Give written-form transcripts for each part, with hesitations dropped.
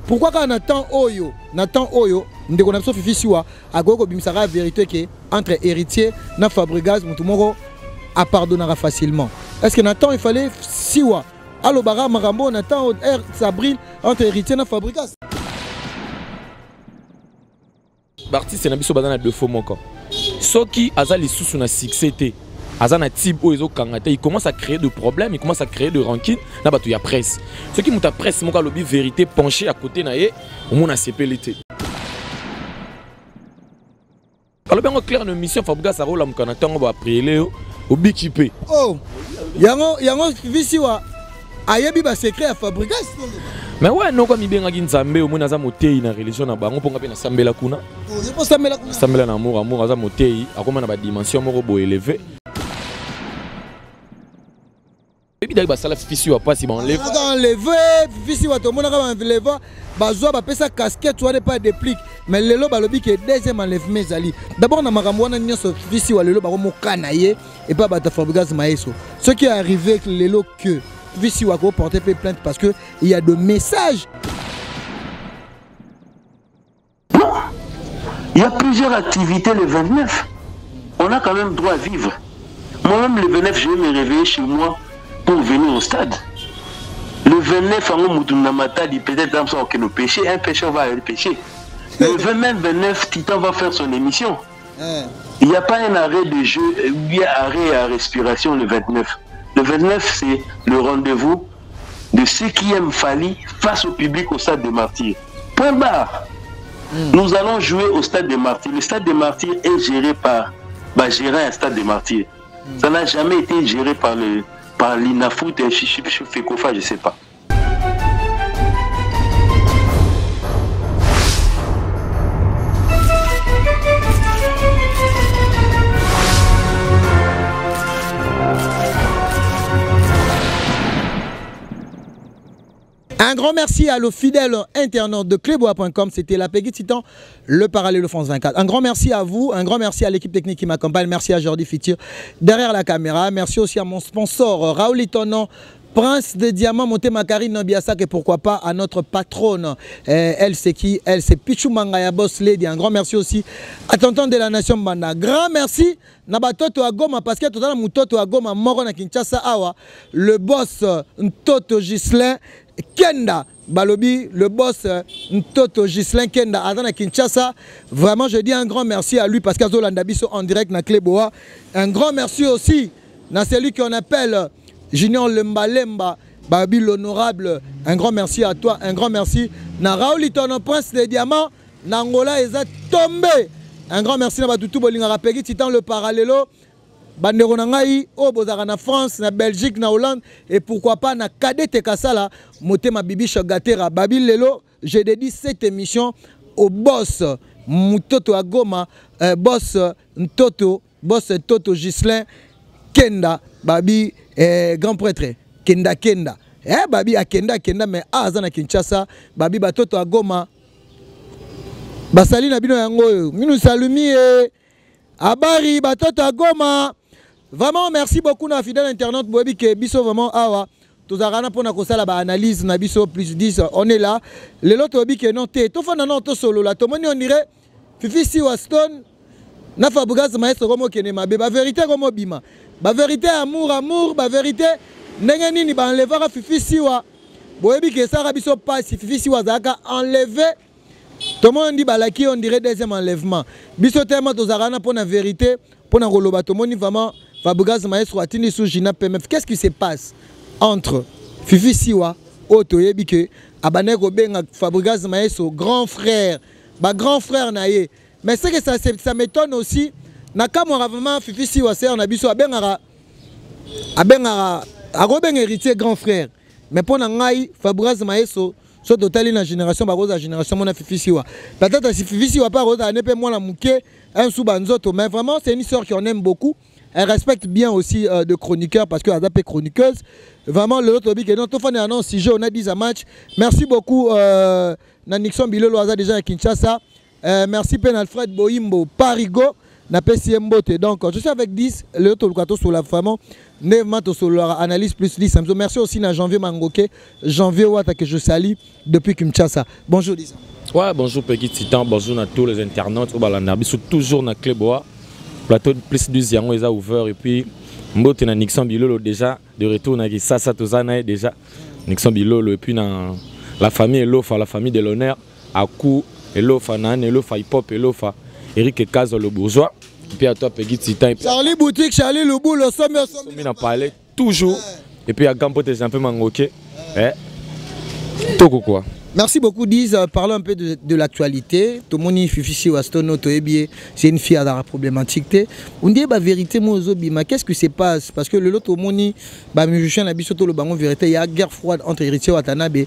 pourquoi quand Nathan Oyo ndeko na biso Fifi Siwa agoko bimisaka vérité que entre héritier na Fabregas mutu moko a pardonnera facilement. Est-ce que Nathan il fallait Siwa allo bara makambo Nathan Sabril entre héritier na Fabregas? Barti c'est na biso bazana deux fois moko. Soki azali sous na succès té azana type oyo kangata il commence à créer de problèmes, il commence à créer de rancune na batu ya presse. Ce qui muta presse moka lobi vérité penché à côté na ye au monde a CPLT. Alors bien clair une mission Fabregas a rôle am kanata on va prier au BQP. Oh yango Visiwa ayebi ba secret à Fabregas. Mais ouais non comme bien ngaki nzambe au mona za motei na religion na bango ponga pe na sambela kuna. Oh yepo sambela kuna. Sambela na amour za motei akoma na ba dimension moko bo élevé. Et puis d'ailleurs bah ça la Fifi Siwa pas si bon enlever. Enlever Fifi Siwa to mona ka enlever bazwa ba pesa casquette soit pas déplique mais lelo balobi que deuxième enlèvement ezali. D'abord na makambo wana nyonso Fifi Siwa lelo ba ko mokana ye et pas ba ta Fabregas Maeso. Ce qui est arrivé lelo que Fifi Siwa ko porter plainte parce que il y a de messages. Non. Il y a plusieurs activités le 29. On a quand même droit à vivre. Moi-même le 29 je vais me réveiller chez moi pour venir au stade. Le 29, peut-être que le péché, un pécheur va aller pécher. Le 29, Titan va faire son émission. Il n'y a pas un arrêt de jeu, il y a arrêt à respiration le 29. Le 29, c'est le rendez-vous de ceux qui aiment Fally face au public au stade des Martyrs. Point barre. Nous allons jouer au stade des Martyrs. Le stade des Martyrs est géré par gérer un stade des Martyrs. Ça n'a jamais été géré par l'INAFOOT et FECOFA, je ne sais pas. Un grand merci à le fidèle internaute de Clébois.com. C'était la Peggy Titan, le Parallèle France 24. Un grand merci à vous, un grand merci à l'équipe technique qui m'accompagne. Merci à Jordi Fitir derrière la caméra. Merci aussi à mon sponsor Raoul Itonon, Prince de Diamant, Monté Makarine Nobiasak et pourquoi pas à notre patronne. Elle c'est qui? Elle c'est Pichou Mangaya Boss Lady. Un grand merci aussi à Tonton de la Nation Banda. Grand merci Nabatoto Agoma parce que tout à l'heure Mutoto Agoma mort na Kinshasa Awa. Le boss Ntoto Gislain Kenda Balobi, le boss Ntoto Gislain Kenda à Kinshasa. Vraiment je dis un grand merci à lui parce qu'à Zolandabiso en direct na Cléboa. Un grand merci aussi à celui qu'on appelle Junior Lemba Lemba, Babi l'honorable, un grand merci à toi, un grand merci. Na Raoul Itonon, Prince de Diamant, Nangola est tombé. Un grand merci à Batoutou Bolinga Rapegi, Titan le Parallèlo, Bandero Nangaï, Obozara na France, na Belgique, na Hollande, et pourquoi pas na Kadete Kassala, Motema Bibi Shogatera, Babi Lelo, j'ai dédié cette émission au boss Mutoto Agoma, boss Ntoto, boss Toto Gislain Kenda, Babi. Grand prêtre Kenda Babi a Kenda mais azana Kinshasa Babi batoto agoma basali na bino yango minu salumi abari batoto agoma. Vraiment merci beaucoup na fidèle internaute bobi ke biso vraiment awa tozarana pona kosala ba analyse na biso plus 10 on est là le lot bobi ke non te to fana non to solo la to moni on dirait Fifi Siwa Stone na Fabregas Maeso comme kene mabe ba vérité comme bima. Ba vérité amour, ba vérité ndenge nini ba enlevera Fifi Siwa. Boyebi ke ça rabiso pas si Fifi Siwa zaka enlever. Tout le monde dit balaki on dirait deuxième enlèvement. Biso tellement tozarana pour la vérité, pour na koloba tout le monde vraiment Fabregas Maeso atini sous Gina PMF. Qu'est-ce qui se passe entre Fifi Siwa oto yebi ke abane ko benga Fabregas Maeso grand frère, ba grand frère na ye. Mais c'est que ça m'étonne aussi. Nakamwa vraiment Fifi Siwa on a biso abengara héritier grand frère. Mais pour ngai Fabregas Maeso so totali na génération baroza génération mona Fifi Siwa. Peut-être si Fifi Siwa pas roza nepe moi la muke un sous banzoto mais vraiment c'est une sœur qu'on aime beaucoup. Elle respecte bien aussi de chroniqueurs parce que elle est chroniqueuse. Vraiment le autre que non tout fan annonce si on a 10 à match. Merci beaucoup na Nixon Bilolo déjà à Kinshasa. Merci Pen Alfred Boimbo Parigo. na PCM Bote. Donc je suis avec 10 le tolukato sur la vraiment Nevmato sur leur analyse plus 10. Merci aussi à Janvier Mangoke, Janvier Ouata que je salue depuis Kinshasa. Bonjour 10. Ouais, bonjour Peggy Titan, bonjour à tous les internautes au Balanarbi, sont toujours dans Clébois. Plateau plus 12 ans ils ont ouvert et puis Mbote na Nixon Bilolo déjà de retour na Sasa Tozana déjà Nixon Bilolo et puis dans la famille Elofa, la famille de l'honneur Akou Elofa Nan Elofa Hip Hop Elofa Eric Kazo le bourgeois. Et puis à toi, Peggy Titan. Charlie Boutique, Charlie le bout, le sommet, on en parlait toujours. Et puis à Gampote, c'est un peu mangoké. Tout quoi. Merci beaucoup, Diz. Parlons un peu de l'actualité. Tout le monde est fifi Wastono, c'est une fille à la problématique. On dit la vérité, moi, mais qu'est-ce qui se passe? Parce que le lot, tout le monde est musicien, la bisoto, le bangon vérité. Il y a guerre froide entre héritier Watanabe et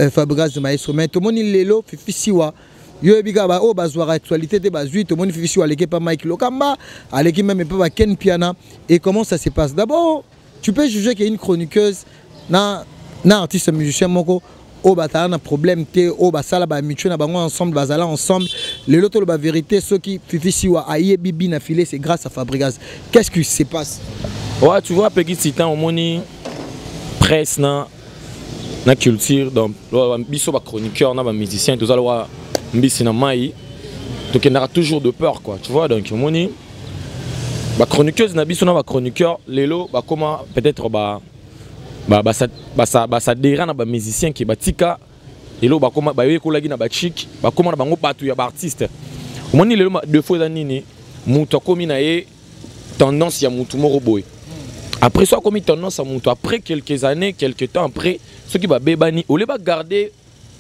Fabregas de Maestro. Mais tout le monde est là, fifi wa. Yo biga ba o bazwa actualité de bazui tout le monde fifi wa l'équipe Mike Lokamba à l'équipe même pas Ken Piana et comment ça se passe d'abord tu peux juger qu'il y a une chroniqueuse na artiste musicien moko o bata na problème té o basala ba michu na bango ensemble bazala ensemble les loto ba vérité ceux qui fifi wa aye bibi na filé c'est grâce à Fabregas qu'est-ce qui se passe ouais tu vois Peggy Titan au moni presse na culture donc biso ba chroniqueur na ba musicien tout ça Mbisi na mai donc il y aura toujours de peur quoi tu vois donc moni ba chroniqueuse na biso na ba chroniqueur lelo ba comment peut-être ça dérange na ba musicien qui ba tika lelo ba comment ba yekolagi na ba chic ba comment na bango batu ya ba artiste moni lelo deux fois nini muto komi na ye tendance ya mutu moro boy après soit comme tendance à mutu après quelques années quelques temps après ceux qui ba bebani au lieu ba garder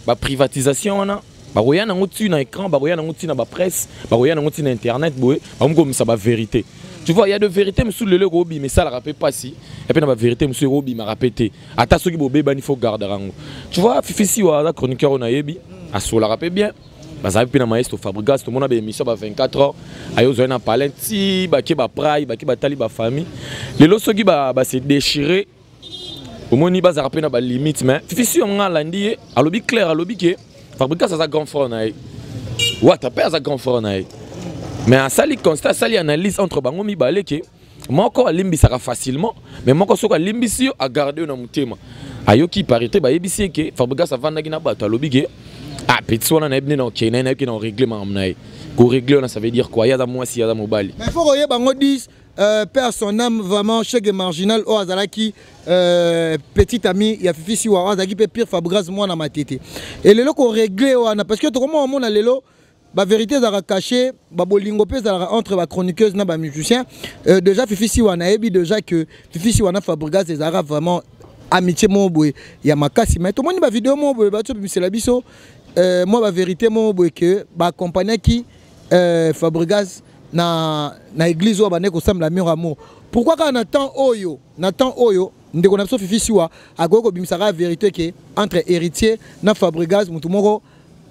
ba privatisation na baroya na ngoti na écran baroya na ngoti na ba presse baroya na ngoti na internet boy comme ça ba vérité tu vois il y a de vérité monsieur le robi mais ça la rappelle pas si et puis na ba vérité monsieur robi m'a répété ata soki bo beba ni faut garder rango tu vois fifi si wa la chroniqueur na yebi a so la rappelle bien baza puis na maestro Fabregas tout monde a émission ba 24 heures ayo zo na palenti ba ke ba prai ba ke ba tali ba famille les lo soki ba se déchirer au moni baza rappelle na ba limite mais fifi si on a landi alobi clair alobi ke Fabregas a sa grand frère naï. Ouais, t'as pas sa grand frère naï. Mais à ça, il constate, ça, il analyse entre bango mi balé que moi encore limbi ça facilement, mais moi encore soit limbi si a garder na mutema. Ayo qui parité ba yebisi que Fabregas a vanda gina ba to lobige. Ah petit soit na ebne na okena na ki na règlement naï. Ko régler ça veut dire quoi? Ya da moi si ya da mobali. Mais faut royer bango 10 perd son âme vraiment chez marginal au Azalaki petit ami il y a fifi si wa Azaki peut pire Fabregas moi na ma tête et les locaux réglé parce que comment on a lelo la vérité ça caché ba bolingo pe entre ba chroniqueuse na ba musicien déjà fifi si wa na ebi déjà que fifi si wa na Fabregas des arabes vraiment amitié mon boy il y a makasi mais tout le monde ba vidéo mon boy ba tu c'est la biso moi la vérité mon boy que ba accompagner qui Fabregas na église ou bané ko semble mur amour pourquoi quand Nathan Oyo ndeko na biso fifi siwa agoko bimisaka vérité que entre héritier na Fabregas mutu moko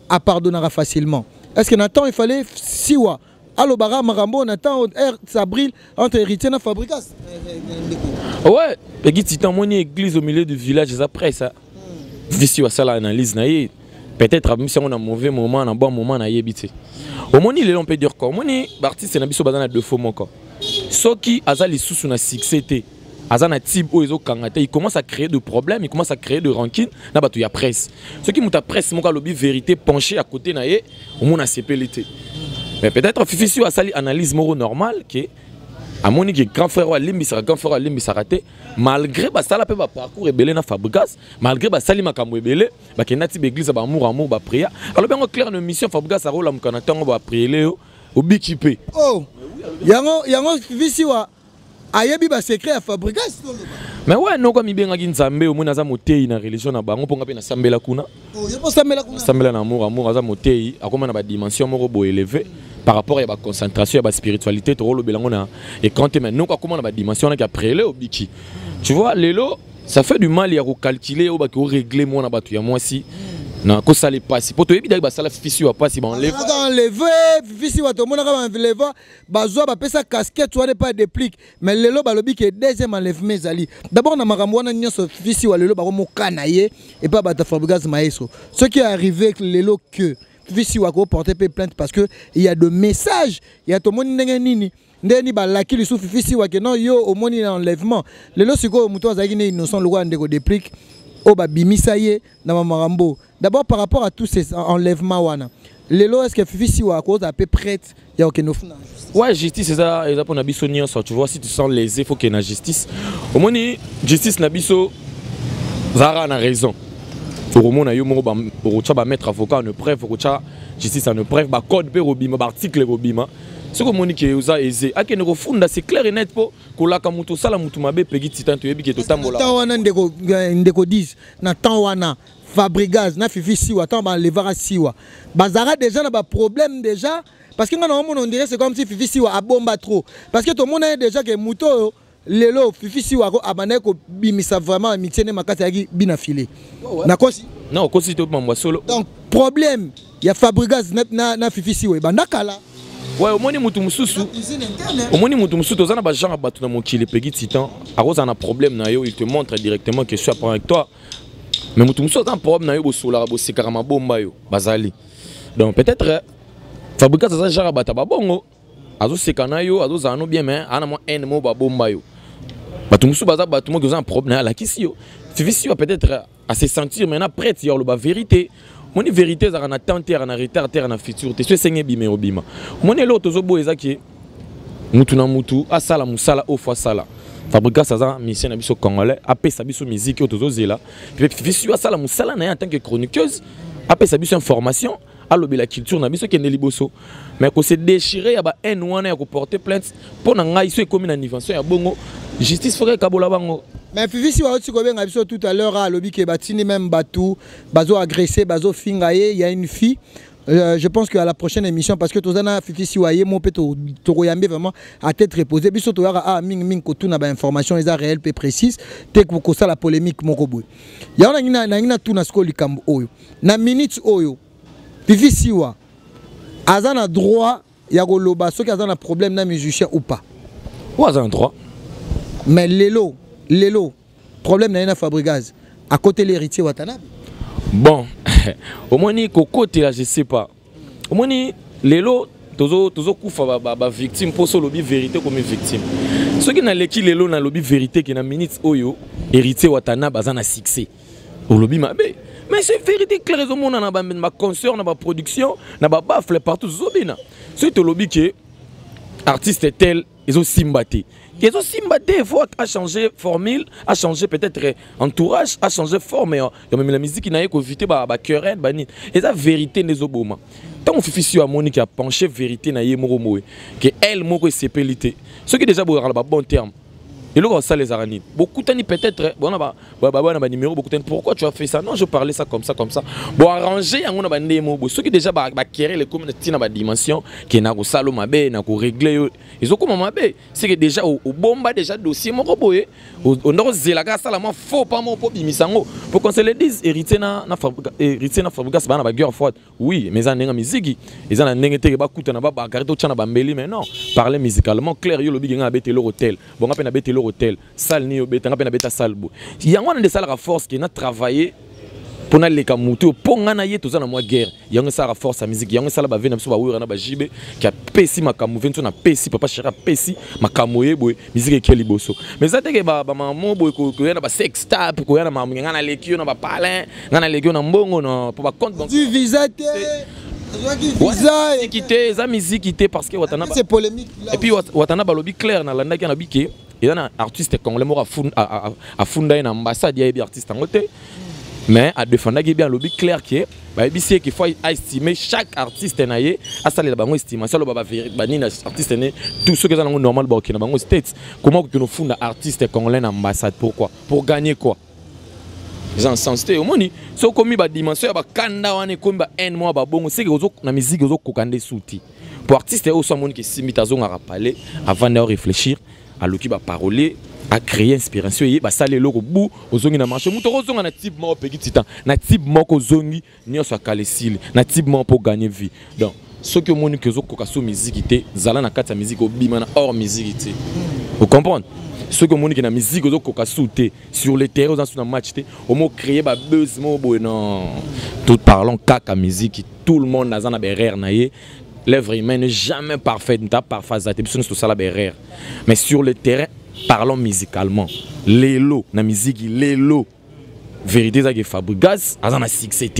a pardonnera facilement est-ce que Nathan il fallait siwa allo bara marambo Nathan s'abril entre héritier na Fabregas ouais Peggy Titan moni église au milieu du village après ça fifi siwa ça l'analyse na yé peut-être même si on a un mauvais moment un bon moment na yébité au moni les on peut dire quoi au moni l'artiste na biso bazana deux fois moko soki azali sous na succès azana type oizo kangata il commence à créer de problèmes il commence à créer de rancune na batu ya presse ceux qui muta presse moko lobby vérité penché à côté na ye au mona CPLT mais peut-être fifi si asali analyse moro normal que à mon que grand frère wa limbi sa raté malgré ba sala pe ba parcours rebelle na Fabregas malgré ba sali makambo rebelle ba kenati ba église ba amour ba prière alors bien clair une mission Fabregas a rôle am kanata ba prier au bikipe oh yango fifi wa ayebi ba secret à Fabregas mais ouais non comme bien ngaki nzambe au mona za motei na religion na bango ponga pe na sambela kuna oh yebo sambela na amour aza motei akoma na ba dimension moko bo élevé par rapport à la concentration à la spiritualité to rolo belango na et quand tu maintenant comment na ba dimension na après le biki tu vois lelo ça fait du mal ya recalculer ou ba ko régler moi na batu ya moi si na ko sale passe poto yebi ba sala fifi wa passe ba enlever fifi wa to mona ka enlever ba zo ba pesa casquette tu ne pas déplique mais lelo ba lobi que deuxième enlèvement zali d'abord na makambo wana nyonso fifi wa lelo ba ko mokana ye et pas ba ta Fabregas maestro ce qui est arrivé lelo que Fifi Siwa ko porter plainte parce que il y a de messages, il y a tout le monde nini ndeni ba laki li sou Fifi Siwa que non yo au moni enlèvement. Le lo siko muto azaki ne innocent le roi ndeko déplique au ba bimisa ye na marambo. D'abord par rapport à tous ces enlèvements wana. Lelo est-ce que Fifi Siwa ko à peu prête ya okenofuna. Ouais, justice c'est ça, et ça pour nabiso ni ça, tu vois si tu sens lésé, faut qu'il y ait la justice. Au moins justice nabiso Zara a raison. Pour au moins yo mo ba pour mettre avocat en preuve, pour justice en preuve, ba code pe robima, ba article robima. Ce que moni qui usa aisé, a que ne refunda c'est clair et net pour ko la kamuto sala mutu mabe pegi titanto yebi ke to tambola. Tant wana ndeko 10 na tant wana Fabrigaz na Fifi Siwa tant ba levara Siwa. Bazara déjà na ba problème déjà. Parce que on dirait c'est comme si Fifi Siwa a bomba trop. Parce que tout le monde a déjà que Mouto, Lelo, Fifi Siwa a bané ko bimisa vraiment amitié ne makati agi bina filé. Na kosi? Non, kosi to mamba solo. Donc problème, il y a Fabrigaz na Fifi Siwa bandakala. Ouais, au moins mutu mususu. Au moins mutu mususu tozana ba genre batu na mokili pegi titan. A cause un problème na yo, il te montre directement que je suis avec toi. Mais mutu mususu un problème na yo bo sola bo sekarama bomba yo, bazali. Donc peut-être Fabrika ça genre bata babongo azo sekana yo azo zano bien mais ana mo en mo babomba yo batu musu baza batu mo goza un problème la kisi yo Fifi Siwa peut-être à se sentir maintenant prête yo la vérité moni vérité za na tenter na retard terre na futur te sengé bima obima moni lo tozo bo ezaki mutu na mutu asala musala au fois sala Fabrika ça mission na biso congolais apesa biso musique yo tozo zela puis Fifi Siwa sala musala na en tant que chroniqueuse apesa biso information allobi la culture na biso kende liboso mais ko se déchirer ya ba haine wana ya ko porter plainte pour na ngai so ekomi na invention ya bongo justice faut ka bola bango mais Fifi Siwa oti ko benga biso tout à l'heure allobi ke batini même batou bazo agressé bazo fingaye il y a une fille je pense qu'à la prochaine émission parce que tozana Fifi Siwa ye mo peto to koyambe vraiment à tête reposée biso to yara ming ko tuna ba information eza réelle pe précise te ko ça la polémique moko boy ya na ngina tuna sko likambo oyo na minutes oyo Fifi Siwa azana droit ya koloba soki azana problème na musicien ou pas. Ou azana droit. Mais lelo problème na Fabrigaz à côté l'héritier Watanabe. Bon, au moins ni côté là je sais pas. Au moins ni lelo tozo kufa ba victime pour so lobby vérité comme victime. Ce qui na leki lelo na lobby vérité qui na minutes oyo héritier Watanabe azana succès. Au lobby mabe. Mais c'est vérité claire au monde na ma concert na ba production na ba bafle partout zobina. C'est au lobby que artiste tel ils ont simbaté. Ils ont simbaté, il faut changer formule, à changer peut-être entourage, à changer forme. Même la musique qui n'a pas évité ba querelle bani. Et la vérité des oboma. Tant Fifi Siwa Monique a penché vérité na yemoromo que elle moko sépélité. Ce qui déjà boire ba bon terme. Et là, ça les aranis. Beaucoup de peut-être, bon, on a numéro, beaucoup de pourquoi tu as fait ça? Non, je parlais ça comme ça, comme ça. Bon, arranger, on a des mots. Ceux qui déjà acquérir les communautés dans la dimension, qui n'a pas salon mabé, n'a pas réglé. Ils ont comment mabé? C'est que déjà au bomba déjà dossier mon robot, on a osé la gasse à la main, faut pas mon pop imisango. Pour qu'on se le dise, héritier na Fabrika, c'est pas na guerre forte. Oui, mais ça n'est musique. Ils ont un négatif, bah coûte na bah carito chana bambeli, mais non. Parler musicalement clair, yo le big n'a bêté l'hôtel. Bon, on a bêté hôtel salle ni obeta ngapena beta salbo yango na sala force qui na travailler pour na leka mutu pour ngana ye tozana moi guerre yango sala force à musique yango sala ba vena biso ba wira na ba jibe qui a pesi makamu vento na pesi papa chera pesi makamu ye boy musique ke liboso mais ça te ke ba mamo boy ko yana ba sex tap ko yana mamu ngana lekio na ba palin ngana lekio na mbongo na pour ba compte bancaire du visate eza musique ité parce que Watanabe c'est polémique et puis Watanabe lobby clair na landa ki na bike il y a un artiste congolais à fonder une ambassade il y a artiste en côté mais à défendre il y a un lobby clair qui est qu'il faut estimer chaque artiste naie à ça les bango estimation le baba banina artiste né tout ce que ça normal Burkina Bango States comment que nous fondons artiste congolais en ambassade pourquoi pour gagner quoi gens sensité au moni so komi ba dimension ya ba kanda wana komi ba un mois ba bongo c'est que ozo na musique ozo kokande souti pour artiste au so moni que simita zonga rappeler avant de réfléchir à l'outil va parler à créer inspiration et bah ça les locaux bout aux ongi na marché muto ozonga na type mo peki titan na type mo ko zongi nyoso kalesile na type mo pour gagner vie donc ce que monique zo koka so musique té zala na kata musique obima na hors musique té vous comprenez ceux qui ont la musique aux coca sauté sur le terrain dans un match au mot créer ba buzz non tout parlons caca musique tout le monde dans un berrère naïe l'œuvre humaine n'est jamais parfaite n'ta parfaite c'est tout ça la berrère mais sur le terrain parlons musicalement l'élo na musique l'élo vérité ça que Fabregas azana succès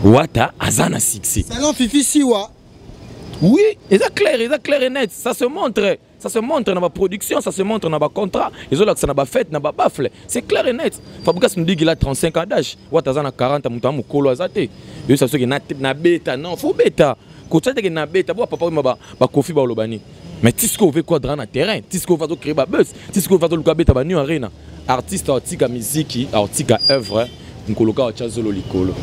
Wata azana succès salon Fifi Siwa. Oui, c'est clair et net. Ça se montre dans ma production, ça se montre dans ma contrat. Les autres, ça n'a pas fait, n'a pas bafflé. C'est clair et net. Fabregas me dit qu'il a 35 ans d'âge. Ouattazana 40 ans, moutam kolo azate. Et ça, c'est que na bêta, non, faut bêta. Quand tu as que na bêta, papa ba kofi ba olobani. Mais Tisco veut quoi dans le terrain? Tisco va créer ba buzz. Tisco va le bêta ba new arena. Artiste, artiste, musique, artiste, œuvre, nkoloka ochazolo likolo.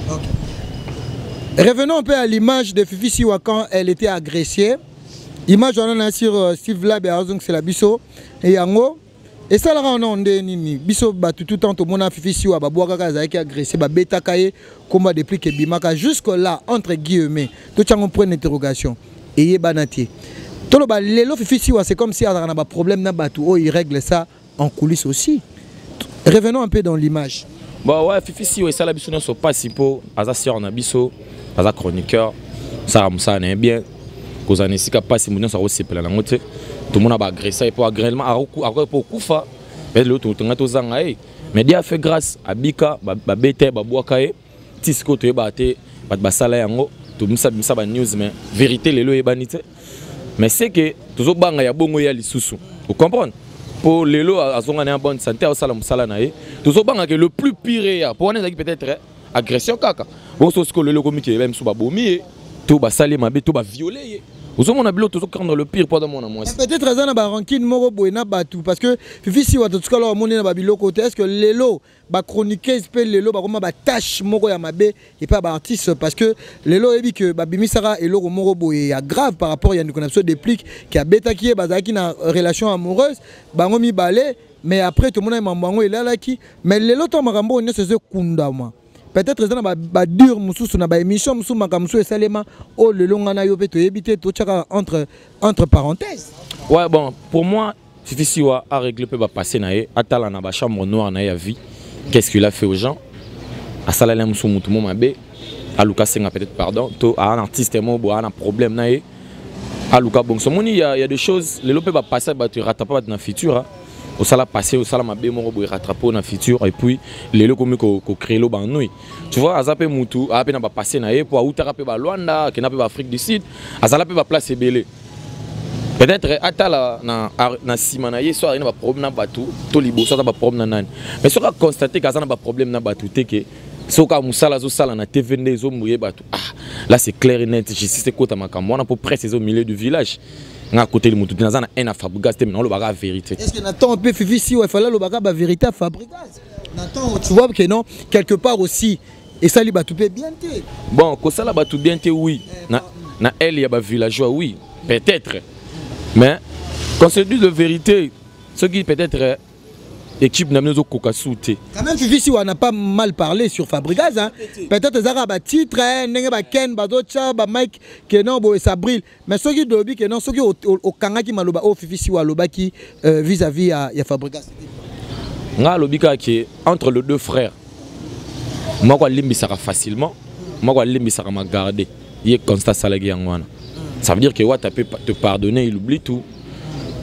Revenons un peu à l'image de Fifi Siwa quand elle était agressée. Image on a sur Steve Lab et c'est la biso et yango. Et ça là on a nini biso batu tout temps tout monde Fifi Siwa ba boaka kaza qui agressé ba beta kaye combat depuis que bimaka jusque là entre guillemets tout chango point d'interrogation et banatier. Tout le ba lelo Fifi Siwa c'est comme si on a un problème na batu oh il règle ça en coulisses aussi. Revenons un peu dans l'image. Bah ouais Fifi Siwa ça la biso ne pas si po azasior na biso aza chroniqueur ça n'est bien cause anesi ka passe moun ça aussi pela nango te tout le monde a agressé et pour agrément a pour kufa mais l'autre tout ngato zanga mais dia fait grâce à bika ba bete ba boaka e tisiko to ebate ba sala yango to misa ba news mais vérité lelo e banite mais c'est que toujours banga ya bongo ya lisusu vous comprenez pour lelo azonga na bonne santé au sala musala na e toujours banga que le plus pire pour on est peut-être agression kaka bon ce que le logo mi même sous ba bomi tout ba salé mabe tout ba violer vous avez mon toujours dans le pire pendant mon amour peut-être raison na ba ranking moko boyna batu parce que Fifi Siwa tout cas là moni na ba biloko côté est-ce que lelo ba chroniquer spell lelo ba koma ba tâche moko ya mabe et pas ba artiste parce que lelo ebi que ba bimisara et loko moko boy ya grave par rapport ya qu'on a besoin déplique qui a beta qui est bazaki na relation amoureuse bango mi balé mais après tout le monde est mambango il là qui mais lelo to makambo ne se kunda moi. Peut-être que ba dur mususu na ba émission musu makamsu et salema oh le longa na yo beto éviter tout chaka entre parenthèses. Ouais bon pour moi Fifi Siwa a réglé peut pas passer naé atala na ba chambre noire na ya vie. Qu'est-ce qu'il a fait aux gens? A salala musu mutu mo mabe a Lucas Senga peut-être pardon to a un artiste mo bo a un problème naé a Lucas bon il y a des choses les lopé va passer ba tu rattraper dans le futur hein. Au sala passé au sala mabé mo bo rattraper dans le futur et puis les locaux ko créer lo ban nous tu vois azapé mutu a pe na ba passer na e pour outa rapé ba Luanda qui na pe ba Afrique du Sud azala pe ba place belé peut-être atala na simana ye soir na ba problème na batu to liboso na ba problème na nan mais so ka constater que azana ba problème na batu te que so ka musala zo sala na TVND zo mouye batu là c'est clair et net je sais c'est quoi ta makambo on a pour presque au milieu du village. À côté de Moutou, dans un Fabregas, mais on le bagarre vérité. Est-ce que Nathan peut Fifi Siwa il fallait le bagarre la vérité à Fabregas? Nathan, tu vois que non, quelque part aussi, et ça lui battu bien té. Bon, quand ça l'a battu bien té, oui. Na elle y a ba villageois, oui, peut-être. Mais quand c'est dit de vérité, ce qui peut-être équipe n'a pas de coca sauté. Quand même Fifi Siwa n'a pas mal parlé sur Fabregas hein. Peut-être ça ba titre n'enga ba Ken ba docha ba Mike que non bo ça brille mais ceux qui dobi que non ceux qui au kanga qui maloba au Fifi Siwa loba qui vis-à-vis ya Fabregas. Nga lobika qui entre les deux frères. Moi quoi limbi ça facilement. Moi quoi limbi ça m'a gardé. Il est constat salagi yangwana. Ça veut dire que Wata peut te pardonner, il oublie tout.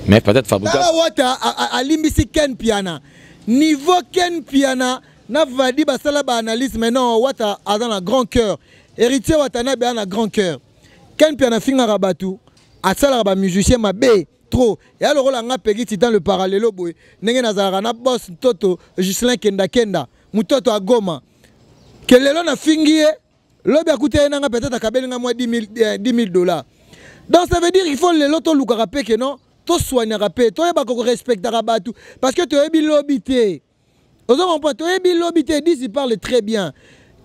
Mais peut-être Fabregas. Wata a limbisi Ken Piana. Niveau Ken Piana, n'a pas dit basala ba analyse mais non Wata a dans un grand cœur. Héritier Wata na bien un grand cœur. Ken Piana finga rabatu, a sala ba musicien ma bé trop. Et alors on a pegiti dans le parallèle boy. Nenge nazara na boss Toto Gislin Kenda. Mutoto a Goma. Kelelo na fingie, lobi akute nanga peut-être akabelinga moi $10,000. Donc ça veut dire qu'il faut les loto lukarapé que non. To soigner rapé, to eba ko respecter rabatu parce que tu es bilobité. Aux hommes pas tu es bilobité, dit il parle très bien.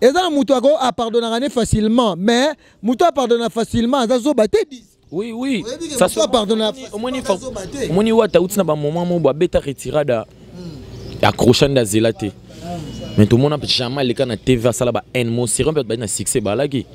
Et ça muto ko a pardonner facilement, mais muto pardonner facilement, ça zo baté dit. Oui. Ça soit pardonner. Au moins Wata outsna ba moment mo ba beta retirada. Accrochant da zelaté. Mais tout le monde n'a jamais les cas na TV ça là ba en mon sérieux peut ba na succès ba lagi.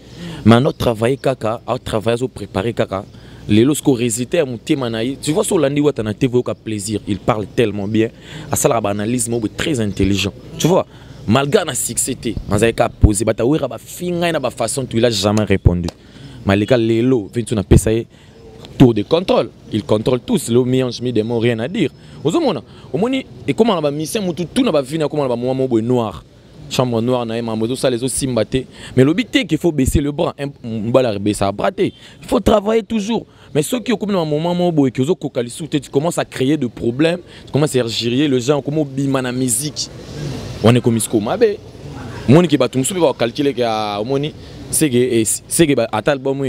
Mais notre travail kaka, à travailler au préparer kaka. les lorsqu'on résitait à mon thème, tu vois, sur l'année où tu as un TV au plaisir, il parle tellement bien. À ça, la analyse très intelligent. Tu vois, malgré la succès, on a posé, tu as façon, tu n'as jamais répondu. Mais les gars, les lots, tu as fait tour de contrôle. Ils contrôlent tous. Le mélange des mots, rien à dire. Au moins, et comment on va misser, tout n'a pas fini, comment on va moi noir. Chambre noire, ça les aussi mbatté. Mais le but est qu'il faut baisser le bras. On va baisser à brater. Il faut travailler toujours. Mais ceux qui ont comme un moment où tu commences à créer des problèmes, tu commences à gérer le genre, comme bima la musique. On est comme ce mabe. Mon qui va tout me calculer que moni c'est que à l'album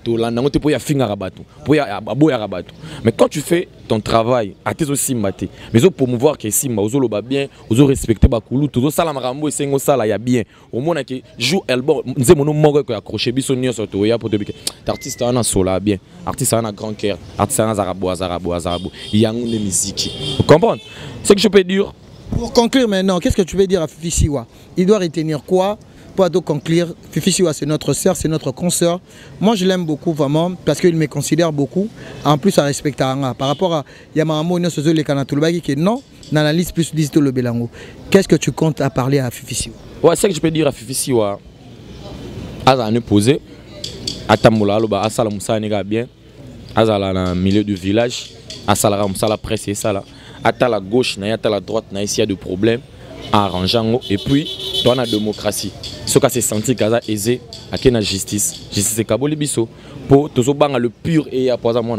tu l'as pour y finir rabatou pour y rabatou. Mais quand tu fais ton travail à tes aussi maté mais au promouvoir que si mazo lo ba bien ozo respecter ba kulu tout ça la marambo et ngo ça là ya bien au moins que joue album nze mono moko ko accrocher biso nyo surtout ya pour te artiste ana sola bien artiste ana grand cœur artiste ana zarabo il y a une musique vous comprenez ce que je peux dire. Pour conclure maintenant, qu'est-ce que tu veux dire à Fifi Siwa? Il doit retenir quoi pour conclure? Fifi Siwa, c'est notre sœur, c'est notre consoeur. Moi, je l'aime beaucoup vraiment parce qu'il me considère beaucoup. En plus, ça respecte Anga. Par rapport à Yamamo, le Kanatulbagi, qui est non, n'analyse plus d'Isto le Belango. Qu'est-ce que tu comptes à parler à Fifi Siwa? Ouais, c'est ce que je peux dire à Fifi Siwa. Aza ne posé, Atamoula, Asala Moussa nega bien, Azala dans le milieu du village, Asala Moussa la presse et ça là. À la gauche, à la droite, il y a des problèmes à arranger. Et puis, dans la démocratie, ce qui s'est senti aisé, à la justice. Justice, c'est Kaboli Bisso. Pour tout le pur et à poser moi.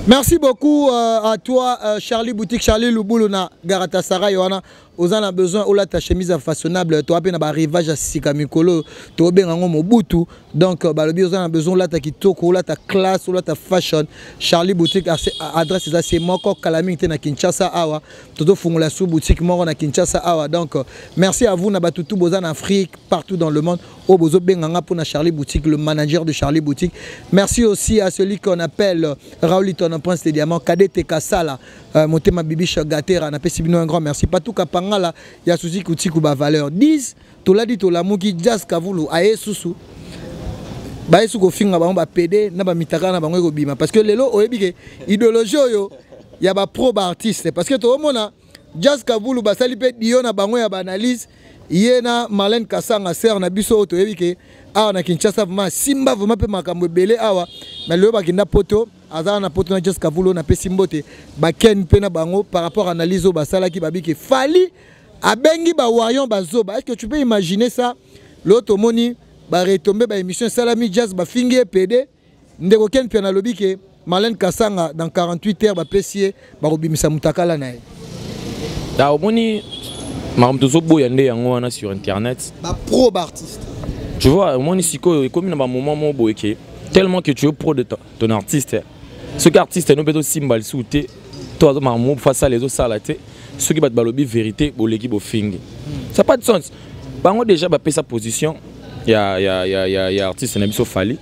Merci beaucoup à toi, Charlie Boutique, Charlie Luboulona, Garatasara, Yohana. Aux en a besoin, ou ta chemise façonnable, tu as un arrivage à Sikamikolo, tu as bien un Mobutu. Donc, le on a besoin, là, ta kitoko, là, ta classe, là, ta fashion. Charlie Boutique, adresse, c'est Moko Kalami, na Kinshasa, Awa. Todo Fungula sous boutique, Moro na Kinshasa, Awa. Donc, merci à vous, Nabatutu, Bozan Afrique, partout dans le monde. Au Bozo Benganga pour Charlie Boutique, le manager de Charlie Boutique. Merci aussi à celui qu'on appelle Raouliton, Prince des Diamants, Kadete Kassala, Motema Bibiche Gatera, n'a pas un grand merci. Pas tout Kapangala, il y a Suzy Koutikou valeur 10. Tu l'as dit, tu l'as mouki, Jazz Kavoulou, Aye Soussou. Baye Souko Finga, ba PD, n'a pas mitaka, n'a pas bima. Parce que les lots, idéologie, il y a des pro artistes. Parce que tout le monde, Jazz Kavoulou, Basalipe, Diona, Bango, ya analyse. Yena Marlène Kassanga sœur na biso to yebike awa na Kinshasa vraiment simba vraiment pe makambo belé awa mais le bakinda poto azana na poto na Jazz Kavoulou na pe simbote ba ken pe na bango par rapport à analyse ba sala ki babiki fali abengi ba wayon ba zoba. Est-ce que tu peux imaginer ça l'autre moni ba retomber ba émission Salami Jazz ba fingi PD ndeko ken pe na lobike Marlène Kassanga dans 48 heures ba pesier ba robimisa mutakala na. Da omoni sur internet. Pro artiste. Tu vois, moi ici comme un moment tellement que tu es pro de ton artiste. Ce qu'artiste nous peut aussi mal souter. Toi face à les autres salatés. Ceux qui battent balobi vérité pour l'équipe au fing. Ça n'a pas de sens. Bango déjà ba sa position. Il y a artiste Nabiso Fali.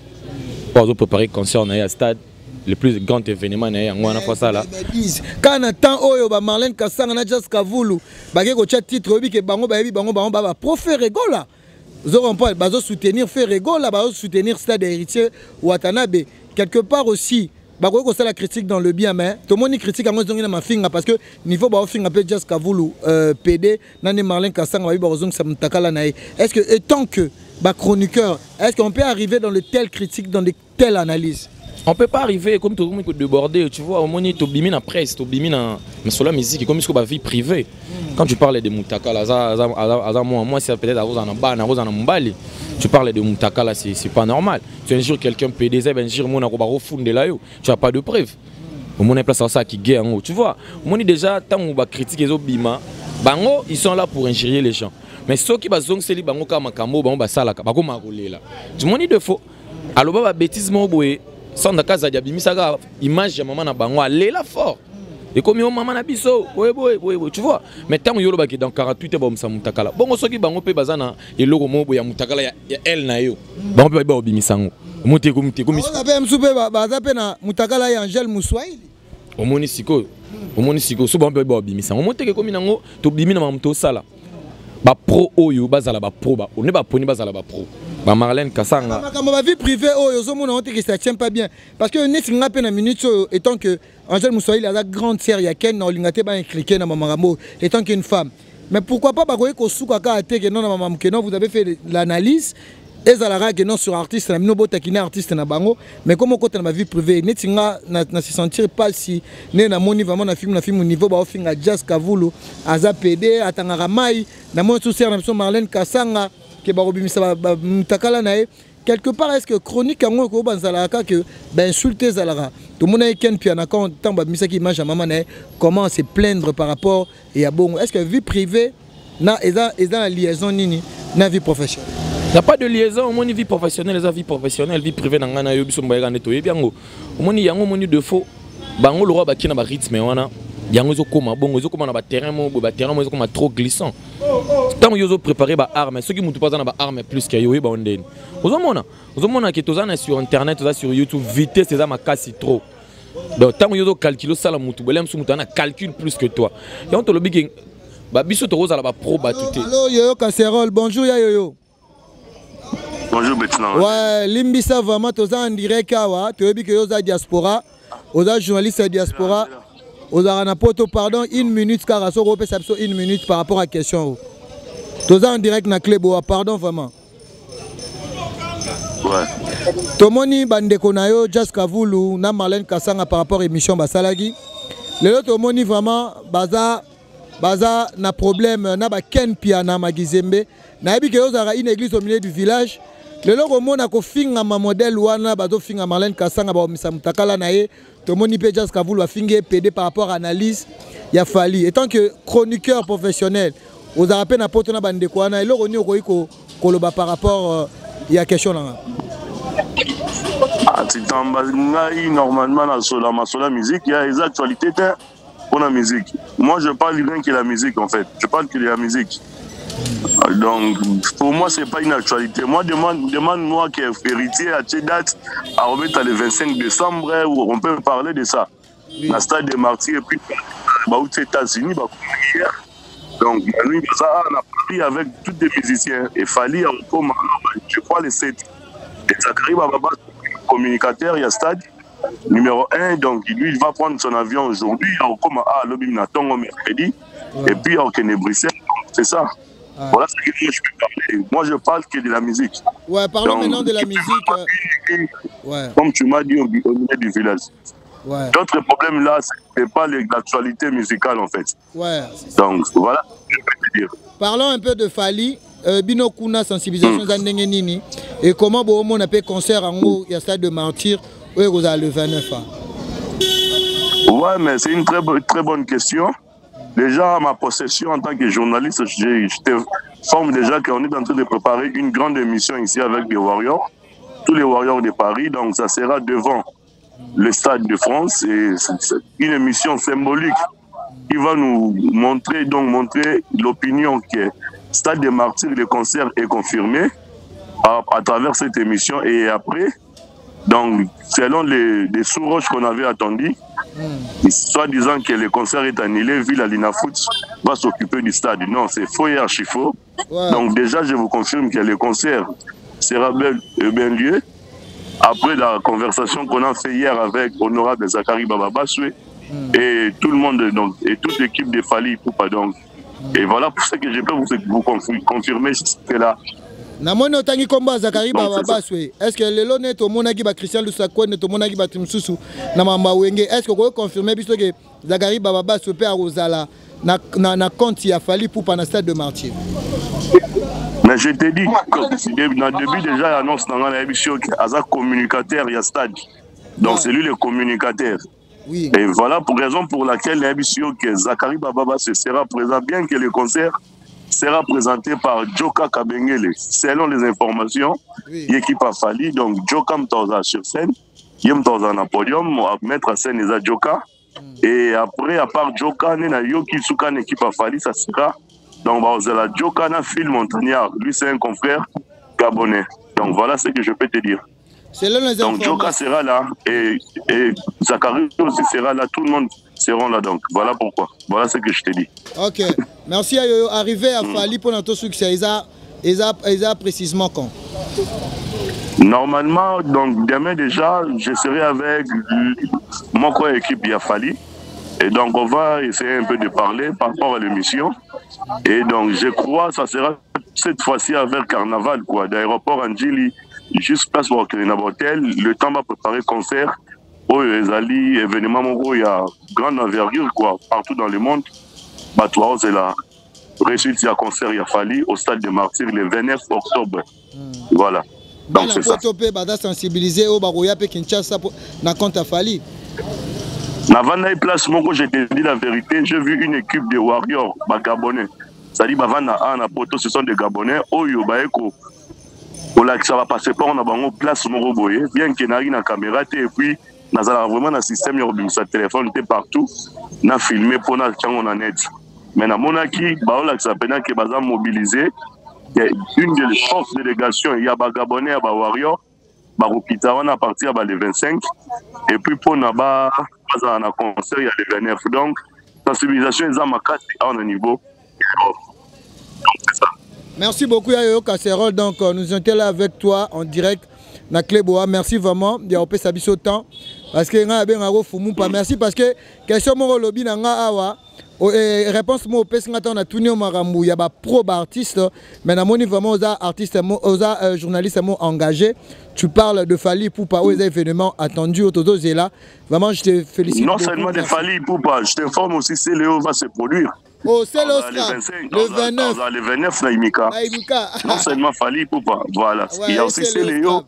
Pour préparer concert à stade. Le plus grand événement on a fait ça là. Quand on attend Oyo Marlène Kassanga na Jazz Kavoulou, bagé ko titre que bango ba profé rigola. Zoro pas bazo soutenir fait rigola, bazo soutenir stade héritier Watanabe quelque part aussi. Bako ko ça la critique dans le bien mais tout le monde critique en zongi na mafinga parce que niveau ba finga pe Jazz Kavoulou PD nane Marlène Kassanga ba bazong sa mtakala na. Est-ce que étant que ba chroniqueur, est-ce qu'on peut arriver dans de telles critiques dans de telles analyses? On ne peut pas arriver comme tout le monde déborder, tu vois, au moment où tu bimis la presse, tu bimis la musique, comme si tu vie privée. Quand tu parles de Moutakala, moi c'est peut-être à Mbali. Tu parles de Moutakala, c'est pas normal. Tu injures quelqu'un PDZ, un jour mon au fond de là, tu n'as pas de preuve. Au moment où place ça qui guère en haut, tu vois. Au moment déjà, tant on va critiquer les bima, bango, ils sont là pour injurier les gens. Mais ceux qui basent c'est les bango comme Kamo, bango basala, bango marolé là. Tu m'as dit de faux. Alors bah bêtise mon boy. Sans la casa d'Abimisaga, image de maman na bango, elle est là fort. Et comme yo maman na biso, oui, tu vois. Mais tant que yo ba qui dans 48 ba msa mutakala. Bon soki bango pe bazana et logo mo ya mutakala ya elle na yo. Bango pe ba obimisango. Muté ko. On a msupe ba zape na mutakala ya Angel Muswahili. Omoni siko so bango pe ba obimisango. Muté ko minango to bimina mamto sala. Ba pro oyo bazala ba pro ba. On ne ba poni bazala ba pro. Ba Marlène Kasanga. Ma vie privée, oh, ça tient pas bien. Parce que n'est pas peine minute, étant que Angèle Moussoï, il a la grande sœur, il y a Ken, on l'a cliqué dans Mamaramo, étant qu'une femme. Mais pourquoi pas, vous avez fait l'analyse, et ça que non sur artiste, artiste na bango, mais comme on compte dans ma vie privée, n'est pas se sentir pas si n'est na moni vraiment na film au niveau ba offing à Jazz Kavulu, Aza PD, Atangara Mai, na mon sous-sœur na Marlène Kasanga. Quelque part, est-ce que chronique que insulter Zalara tout le monde est ken piana quand qui image à maman comment se plaindre par rapport et à bon est-ce que vie privée na eza liaison nini na vie professionnelle il n'y a pas de liaison au moins vie professionnelle la vie professionnelle vie privée na ngana yo biso mbaga netoye biango au moins yango moni de faux bango le roi ba kina ba rythme wana yango zo koma bongo zo koma na ba terrain mo zo koma trop glissant tant yo zo préparer ba arme ceux qui mutu pas na ba arme plus que yo ba ondeni ozomona que tozana sur internet toza sur YouTube vitesse c'est ça ma casse trop donc tant yo zo calculer ça la mutu belem su mutu na calcul plus que toi et on te le big ba biso to roza la ba pro ba tout allo yo casserole bonjour ya yo bonjour Bettina ouais limbisa vraiment toza en direct awa to yebi que yo za diaspora oza journaliste à diaspora Ozarana poto, pardon, une minute, car à ce repère, ça une minute par rapport à la question. Tous en direct na Cléboa, pardon vraiment. Ouais. Tomoni Bandeko Nayo, Jazz Kavulu, na Marlène Kasanga par rapport à l'émission Basalagi. Le lot Tomoni vraiment, baza na problème, na ba ken piana magizembe. Na ebi ke ozara une église au milieu du village. Le lot Mona ko finga ma modèle wana, bazo finga Marlène Kasanga ba omisa mutakala na ye. Tout le monde peut dire que vous avez PD par rapport à l'analyse, il a fallu. Et tant que chroniqueur professionnel, vous avez appelé n'importe quoi bande quoi, et là on est par rapport il y a question là. Ah, normalement sur la musique, il y a des actualités pour la musique. Moi je parle rien que la musique en fait. Je parle que de la musique. Donc, pour moi, ce n'est pas une actualité. Moi, demande-moi qui est héritier à cette date, à remettre le 25 décembre, où on peut parler de ça. Oui. La stade des martyrs, et puis, aux États-Unis, donc, ça, on a parlé avec tous les musiciens. Et Fali, je crois, les 7. Et Zachary Bababa, communicateur, il y a stade numéro 1. Donc, lui, il va prendre son avion aujourd'hui. Comme à Lobim-Natongo mercredi. Et puis, au Bruxelles. C'est ça. Ah. Voilà ce que je peux parler. Moi, je parle que de la musique. Ouais, parlons maintenant de la musique. Ouais. Comme tu m'as dit au milieu du village. Ouais. D'autres problèmes là, ce n'est pas l'actualité musicale en fait. Ouais. Donc, voilà ce que je peux te dire. Parlons un peu de Fali. Bino Kuna sensibilisation Zandengenini. Et comment on a fait concert en haut, il y a stade de martyr, où vous avez le 29 ans. Ouais, mais c'est une très bonne question. Déjà, à ma possession en tant que journaliste, je t'informe déjà qu'on est en train de préparer une grande émission ici avec les Warriors, tous les Warriors de Paris. Donc, ça sera devant le Stade de France. Et c'est une émission symbolique qui va nous montrer l'opinion que Stade des Martyrs, le concert est confirmé à travers cette émission. Et après, donc, selon les sous-roches qu'on avait attendues, soit disant que le concert est annulé, Villa Linafoot va s'occuper du stade. Non, c'est faux et archi faux. Ouais. Donc déjà, je vous confirme que le concert sera bien lieu. Après la conversation qu'on a fait hier avec Honorable Zachary Bababaswe et tout le monde, donc, et toute l'équipe de Fali Poupa. Donc, et voilà pour ce que je peux vous confirmer que là. Namono tangi komba Zachary Bababaswe. Est-ce que le lonet au monaki ba Christian Lusakwe ne to monaki ba Timsusu na mamba wenge est-ce que vous confirmez biso que Zachary Bababaswe pe a Rosala na compte ya Fali pour na stade de Martyr. Mais je te dis que dans le début déjà annonce dans l'émission que Aza communicateur il y a stade. Donc c'est lui le communicateur. Oui. Et voilà pour raison pour laquelle l'émission que Zachary Bababaswe sera présent bien que le concert sera présenté par Joka Kabengele. Selon les informations, l'équipe a fallu. Donc, Joka Mtoza sur scène, Yemtoza na podium, mettre à scène les Joka. Et après, à part Joka, Nena Yoki Soukan, l'équipe a fallu, ça sera. Donc, la Joka na Phil Montagnard. Lui, c'est un confrère gabonais. Donc, voilà ce que je peux te dire. Donc, Joka sera là. Et Zachary aussi sera là. Tout le monde seront là. Donc, voilà pourquoi. Voilà ce que je te dis. Ok. Merci à Yoyo. Arrivé à Fali pour notre succès. Ils a précisément quand Normalement, donc demain déjà, je serai avec mon coéquipe Yafali. Et donc on va essayer un peu de parler par rapport à l'émission. Et donc je crois que ça sera cette fois-ci avec Carnaval, quoi, d'aéroport Anjili, juste place pour créer un hôtel. Le temps va préparer concert. Oh, les alliés, événements, il y a grande envergure, quoi, partout dans le monde. Bah, toi, c'est la réussite, il y a concert, il y a fallu au stade des Martyrs le 29 octobre. Voilà. Donc, c'est ça. Sensibiliser au Barouya et Kinshasa na compte à Fali. Avant d'aller place, je te dis la vérité, j'ai vu une équipe de Warriors, Gabonais. C'est-à-dire, ce sont des Gabonais. Oh, ça va passer par une place, bien qu'il y ait une caméra, et puis, nous avons vraiment un système, de téléphone partout, nous avons filmé pour nous en net. Mais dans mon acquis, ça a mobilisé. Une des forces de délégation, il y a des Gabonais, des Warriors, des à partir du 25. Et puis pour nous, un concert, il y a le 29. Donc, sensibilisation, ils ont un niveau. Donc, c'est ça. Merci beaucoup, Yayo Kasserol. Donc, nous sommes là avec toi en direct. Na Cléboa, merci vraiment d'avoir fait ça temps parce que merci parce que question mon lobby na nga awa réponse mo pesa ngata na tuni marambu ya ba pro artiste mais na moni vraiment aux artistes aux journalistes engagés. Tu parles de Fally Ipupa aux événements attendus au Toto Zela. Vraiment je te félicite. Non seulement de Fally Ipupa, je t'informe aussi que Léo va se produire. Oh, c'est le 29. Le 29 Naimika. Non seulement Fally Ipupa, voilà. Ouais, il y a aussi Léo.